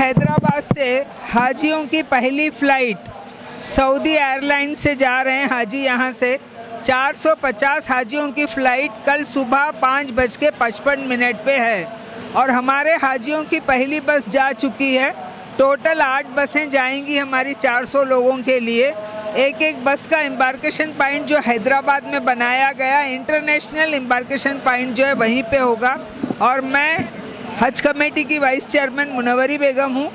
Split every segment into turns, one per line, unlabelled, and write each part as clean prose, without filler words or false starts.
हैदराबाद से हाजियों की पहली फ़्लाइट सऊदी एयरलाइन से जा रहे हैं हाजी। यहाँ से 450 हाजियों की फ़्लाइट कल सुबह 5:55 पे है और हमारे हाजियों की पहली बस जा चुकी है। टोटल 8 बसें जाएंगी हमारी 400 लोगों के लिए। एक एक बस का एम्बार्केशन पॉइंट जो हैदराबाद में बनाया गया, इंटरनेशनल एम्बार्केशन पॉइंट जो है वहीं पे होगा। और मैं हज कमेटी की वाइस चेयरमैन मुनव्वरी बेगम हूँ।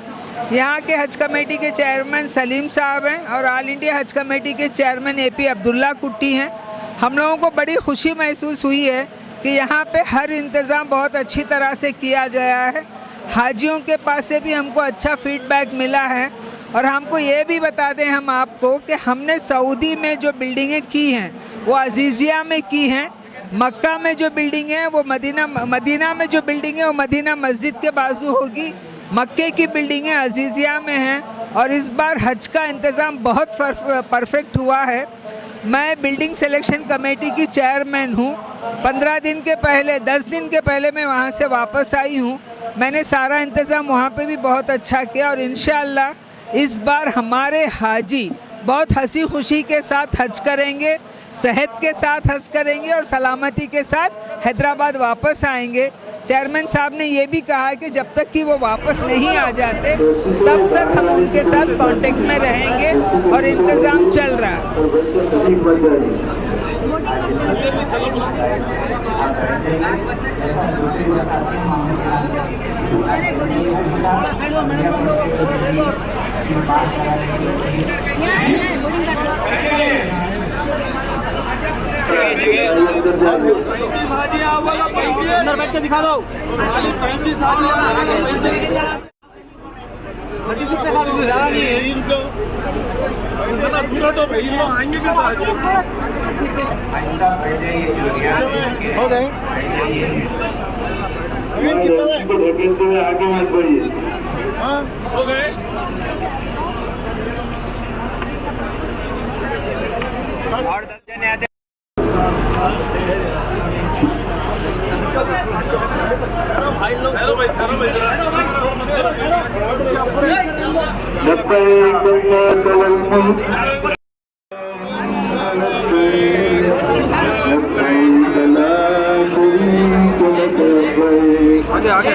यहाँ के हज कमेटी के चेयरमैन सलीम साहब हैं और ऑल इंडिया हज कमेटी के चेयरमैन AP अब्दुल्ला कुट्टी हैं। हम लोगों को बड़ी खुशी महसूस हुई है कि यहाँ पे हर इंतज़ाम बहुत अच्छी तरह से किया गया है। हाजियों के पास से भी हमको अच्छा फीडबैक मिला है। और हमको ये भी बता दें हम आपको कि हमने सऊदी में जो बिल्डिंगें की हैं वो अजीज़िया में की हैं। मक्का में जो बिल्डिंग है वो मदीना में जो बिल्डिंग है वो मदीना मस्जिद के बाजू होगी। मक्के की बिल्डिंगें अजीज़िया में हैं। और इस बार हज का इंतज़ाम बहुत परफेक्ट हुआ है। मैं बिल्डिंग सिलेक्शन कमेटी की चेयरमैन हूँ। 15 दिन के पहले 10 दिन के पहले मैं वहाँ से वापस आई हूँ। मैंने सारा इंतज़ाम वहाँ पे भी बहुत अच्छा किया और इंशाअल्लाह इस बार हमारे हाजी बहुत हंसी खुशी के साथ हज करेंगे, सेहत के साथ हज करेंगे और सलामती के साथ हैदराबाद वापस आएंगे। चेयरमैन साहब ने ये भी कहा कि जब तक कि वो वापस नहीं आ जाते तब तक हम उनके साथ कांटेक्ट में रहेंगे और इंतज़ाम चल रहा है।
अंदर बैठ के दिखा दो। खाली 35 ज़्यादा नहीं है इनको। आएंगे भी हो गए। आगे मत बढ़िए। हाँ हो गए। और 10 जने आते आगे आगे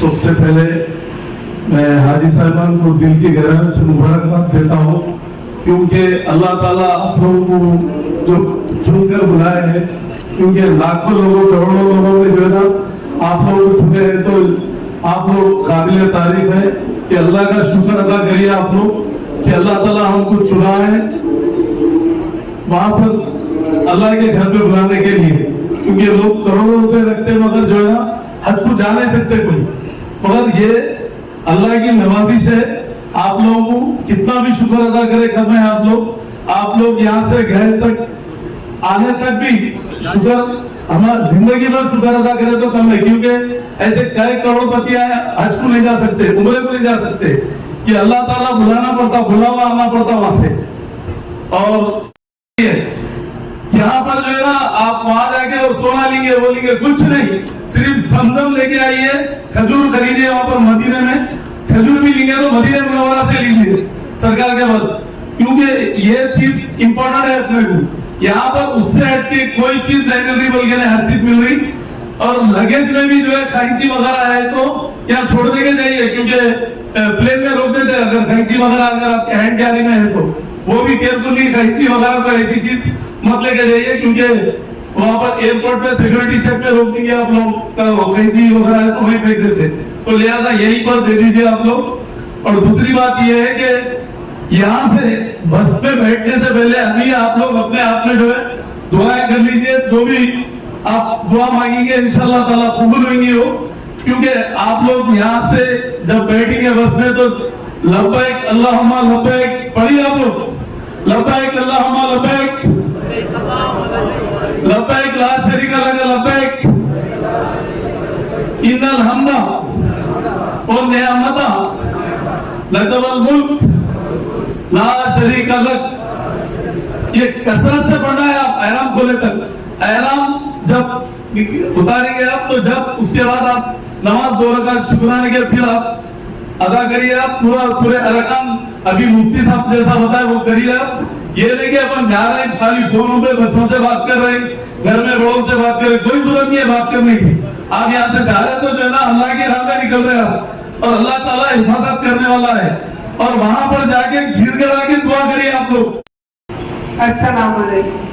सबसे पहले मैं हाजी साहबान को दिल की गहराई से मुबारकबाद देता हूँ, क्योंकि अल्लाह ताला आप लोगों को जो चुनकर बुलाए हैं, क्योंकि लाखों लोगों करोड़ों लोगों में जो है ना आप लोग चुने हैं, तो आप लोग काबिल तारीफ है कि अल्लाह का शुक्र अदा करिए आप लोग कि अल्लाह ताला हमको चुना है वहां पर अल्लाह के घर पे बुलाने के लिए। क्योंकि लोग करोड़ों रुपए रखते मगर जो है ना हज को जा नहीं सकते कोई, मगर ये अल्लाह की नवाजिश है। आप लोगों को कितना भी शुक्र अदा करे कम है। आप लोग यहाँ से गए तक आने तक भी शुक्र, हमारा जिंदगी भर शुक्र अदा करे तो कम है, क्योंकि ऐसे कई करोड़पति हज को नहीं जा सकते, उम्रे को नहीं जा सकते, कि अल्लाह ताला बुलाना पड़ता, बुलावा आना पड़ता वहां से। और यहाँ पर जो है ना आप वहां जाके और सोना लेंगे बोलेंगे कुछ नहीं, सिर्फ समझम लेके आइए, खजूर खरीदिए वहां पर मदीने में, खजूर भी लेंगे तो मदीने मुनव्वरा से लीजिए सरकार के बस, क्योंकि ये चीज इंपॉर्टेंट है अपने को। यहाँ पर उससे हटके कोई चीज नहीं मिल रही, बल्कि हर चीज मिल रही। और लगेज में भी जो है खैंची वगैरह है तो यहाँ छोड़ देके जाइए, क्योंकि प्लेन में रोक देते हैं अगर खैंची वगैरह अगर आपके हैंड कैरी में है तो वो भी केयरफुली खैंची वगैरह पर ऐसी चीज मत लेके जाइए, क्योंकि वहां पर एयरपोर्ट पे सिक्योरिटी चेक पे रोक देंगे आप लोग, खैंची वगैरह है तो वहीं फेंक देते, तो लिहाजा यहीं पर दे दीजिए आप लोग। और दूसरी बात यह है कि यहाँ से बस पे बैठने से पहले अभी आप लोग अपने आप में जो है दुआएं कर लीजिए, जो भी आप दुआ मांगेंगे इंशाल्लाह ताला कबूल होंगी हो, क्योंकि आप लोग यहाँ से जब बैठेंगे बस में तो लब्बैक अल्लाहुम्मा लब्बैक पढ़िए आप लोग, लब्बैक अल्लाहुम्मा लब्बैक, लब्बैक ला शरीका लक लब्बैक, इन्नल हम्दा और नियामता लकल मुल्क ला शरीका लक। ये कसरत से पढ़ना है, आप एहराम खोले तक, एहराम जब उतारेंगे आप तो जब उसके बाद आप नमाज 2 रकात शुक्राने के फिर आप अदा करिए, आप पूरे अरकान अभी मुफ्ती साहब जैसा बताया वो करिए आप। ये नहीं कि अपन जा रहे हैं खाली फोनों पे बच्चों से बात कर रहे हैं, घर में बड़ों से बात कर रहे, कोई जरूरत नहीं है बात करने की। आप यहाँ से जा रहे हैं तो जो है ना अल्लाह की राह में निकल रहे हैं आप, और अल्लाह ताला हिफाजत करने वाला है, और वहां पर जाके गिर गिरा के दुआ करिए आप लोग।
अस्सलाम वालेकुम।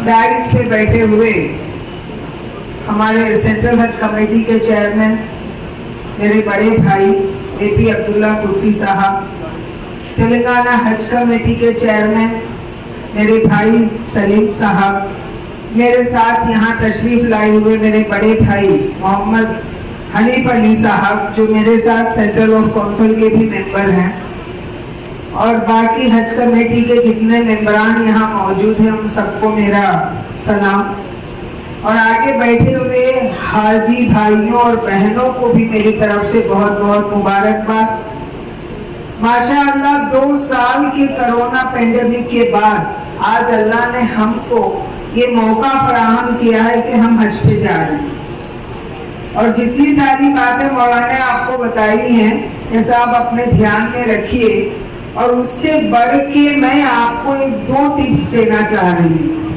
डाइस पे बैठे हुए हमारे सेंट्रल हज कमेटी के चेयरमैन मेरे बड़े भाई एपी अब्दुल्ला कुट्टी साहब, तेलंगाना हज कमेटी के चेयरमैन मेरे भाई सलीम साहब, मेरे साथ यहाँ तशरीफ लाए हुए मेरे बड़े भाई मोहम्मद हनीफ अली साहब जो मेरे साथ सेंट्रल ऑफ काउंसिल के भी मेंबर हैं, और बाकी हज कमेटी के जितने मेंबरान यहाँ मौजूद हैं उन सबको मेरा सलाम, और आगे बैठे हुए हाजी भाइयों और बहनों को भी मेरी तरफ से बहुत बहुत मुबारकबाद। माशाअल्लाह 2 साल के कोरोना पेंडेमिक के बाद आज अल्लाह ने हमको ये मौका फराहम किया है कि हम हज पे जा रहे हैं, और जितनी सारी बातें मौलाना ने आपको बताई हैं ये सब अपने ध्यान में रखिए। और उससे बढ़ के मैं आपको 2 टिप्स देना चाह रही हूँ।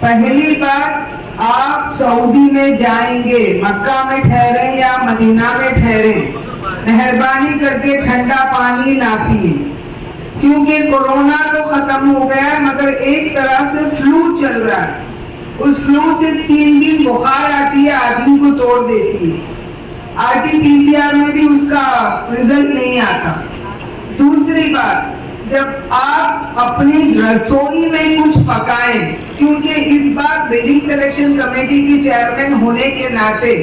पहली बात, आप सऊदी में जाएंगे, मक्का में ठहरे या मदीना में ठहरे, मेहरबानी करके ठंडा पानी ना पिए, क्योंकि कोरोना तो खत्म हो गया है मगर एक तरह से फ्लू चल रहा है। उस फ्लू से 3 दिन बुखार आती है, आदमी को तोड़ देती है। RT-PCR में भी उसका रिजल्ट नहीं आता। दूसरी बात, जब आप अपनी रसोई में कुछ पकाएं, क्योंकि इस बार बिल्डिंग सिलेक्शन कमेटी की चेयरमैन होने के नाते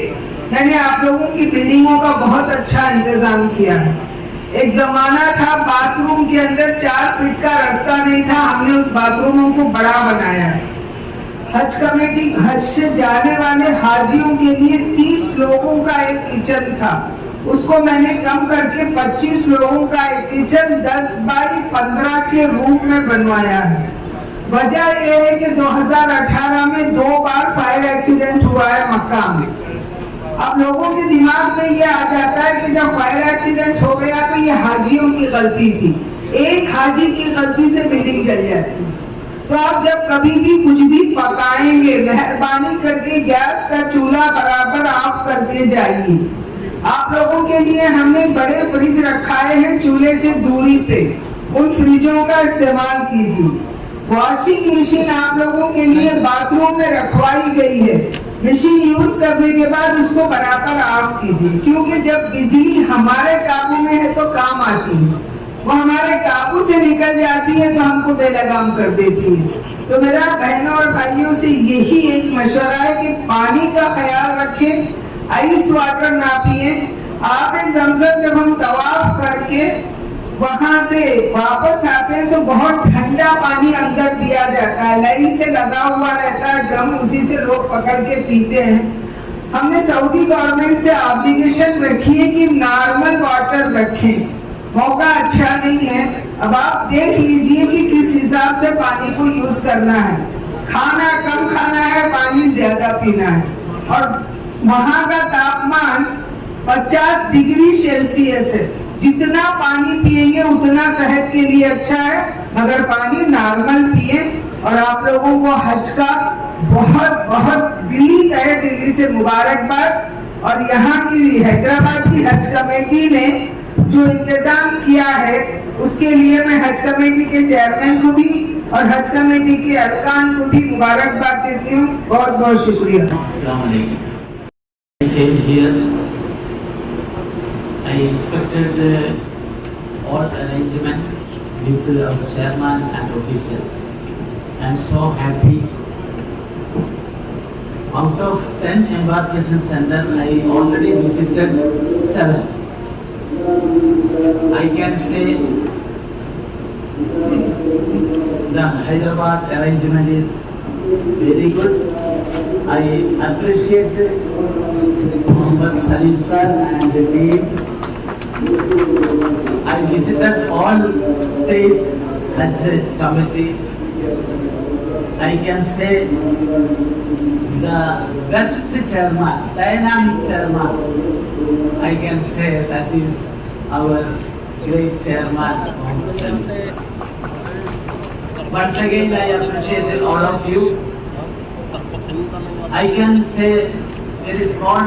मैंने आप लोगों की बिल्डिंगों का बहुत अच्छा इंतजाम किया है। एक जमाना था बाथरूम के अंदर 4 फीट का रास्ता नहीं था, हमने उस बाथरूमों को बड़ा बनाया है। हज कमेटी हज से जाने वाले हाजियों के लिए 30 लोगों का एक किचन था, उसको मैंने कम करके 25 लोगों का एक किचन 10 बाई 15 के रूप में बनवाया है। वजह यह है कि 2018 में 2 बार फायर एक्सीडेंट हुआ है मक्का में। अब लोगों के दिमाग में ये आ जाता है कि जब फायर एक्सीडेंट हो गया तो ये हाजियों की गलती थी, एक हाजी की गलती से बिल्डिंग जल जाती। तो आप जब कभी भी कुछ भी पकाएंगे मेहरबानी करके गैस का चूल्हा बराबर ऑफ करके जाइए। आप लोगों के लिए हमने बड़े फ्रिज रखाए हैं चूल्हे से दूरी पे, उन फ्रिजों का इस्तेमाल कीजिए। वॉशिंग मशीन आप लोगों के लिए बाथरूम में रखवाई गई है, मशीन यूज करने के बाद उसको बराबर ऑफ कीजिए, क्योंकि जब बिजली हमारे काबू में है तो काम आती है, वो हमारे काबू से निकल जाती है तो हमको बेलगाम कर देती है। तो मेरा बहनों और भाइयों से यही एक मशवरा है कि पानी का ख्याल रखें, आइस वाटर ना पिए। आबे ज़मज़म जब हम तवाफ करके वहां से वापस आते हैं तो बहुत ठंडा पानी अंदर दिया जाता है, लाइन से लगा हुआ रहता है ड्रम, उसी से लोग पकड़ के पीते हैं। हमने सऊदी गवर्नमेंट से ऑब्लिगेशन रखी है कि नॉर्मल वाटर रखें, मौका अच्छा नहीं है। अब आप देख लीजिए कि किस हिसाब से पानी को यूज करना है, खाना कम खाना है, पानी ज्यादा पीना है। और वहां का तापमान 50 डिग्री सेल्सियस है, जितना पानी पिएंगे उतना सेहत के लिए अच्छा है, मगर पानी नॉर्मल पिए। और आप लोगों को हज का बहुत बहुत दिली तहे दिली से मुबारकबाद। और यहाँ की हैदराबाद की हज कमेटी ने जो इंतजाम किया है उसके लिए मैं हज कमेटी के चेयरमैन को भी और हज कमेटी के अरकान को भी मुबारकबाद देती हूँ। बहुत बहुत शुक्रिया।
Assalamu alaikum. I came here. I inspected all arrangement with our chairman and officials. I am so happy. Out of 10 embarkation centers, I already visited 7. I can say the Hyderabad arrangement is very good. I appreciate Muhammad Salim sir and the team. I visited all state Hajj committee. I can say the best chairman, dynamic chairman, I can say that is our great chairman Muhammad Salim sir. Once again, I appreciate all of you. I can say very small.